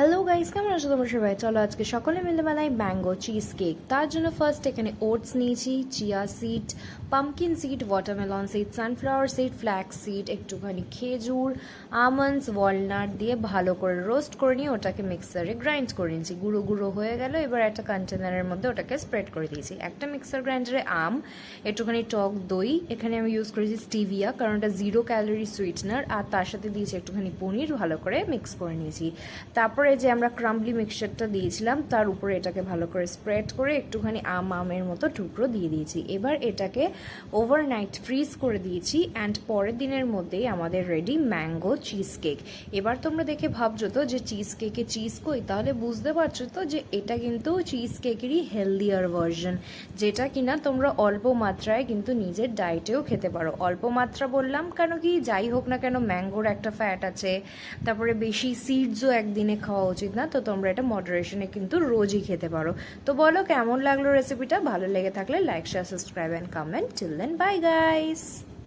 Hello guys, কেমন আছো তোমরা সবাই? চলো আজকে সকলে মিলে বানাই ম্যাঙ্গো চিজ কেক। তার জন্য ফার্স্ট এখানে ওটস নিয়েছি, chia seed, pumpkin seed, watermelon seed, sunflower seed, flax seed, একটুখানি খেজুর, আমন্ডস, ওয়ালনাট দিয়ে ভালো করে রোস্ট করে নিয়ে ওটাকে মিক্সারে গ্রাইন্ড করে নিয়েছি। গুঁড়ো গুঁড়ো হয়ে গেল। এবার একটা কন্টেনারের মধ্যে ওটাকে স্প্রেড করে দিয়েছি। একটা মিক্সার গ্রাইন্ডারে একটুখানি টক দই, এখানে আমি ইউজ করেছি স্টিভিয়া কারণ এটা 0 ক্যালোরি সুইটনার, আর তার সাথে দিয়েছি একটুখানি পনির, ভালো করে মিক্স করে নিয়েছি। তারপরে যে আমরা ক্রাম্বলি মিক্সচারটা দিয়েছিলাম তার উপরে এটাকে ভালো করে স্প্রেড করে একটুখানি আমের মতো টুকরো দিয়ে দিয়েছি। এবার এটাকে ওভারনাইট ফ্রিজ করে দিয়েছি অ্যান্ড পরের দিনের মধ্যেই আমাদের রেডি ম্যাঙ্গো চিজ কেক। এবার তোমরা দেখে ভাবছো তো যে চিজ কেকে চিজ কই, তাহলে বুঝতে পারছো তো যে এটা কিন্তু চিজ কেকেরই হেলদিয়ার ভার্সন, যেটা কিনা তোমরা অল্প মাত্রায় কিন্তু নিজের ডায়েটেও খেতে পারো। অল্প মাত্রা বললাম কেন কি, যাই হোক না কেন ম্যাঙ্গোর একটা ফ্যাট আছে, তারপরে বেশি সিডসও একদিনে খাওয়া উচিত না, তো তোমরা এটা মডারেশনে কিন্তু রোজই খেতে পারো। তো বলো কেমন লাগলো রেসিপিটা? ভালো লেগে থাকলে like, share, subscribe and comment. Till then, bye guys.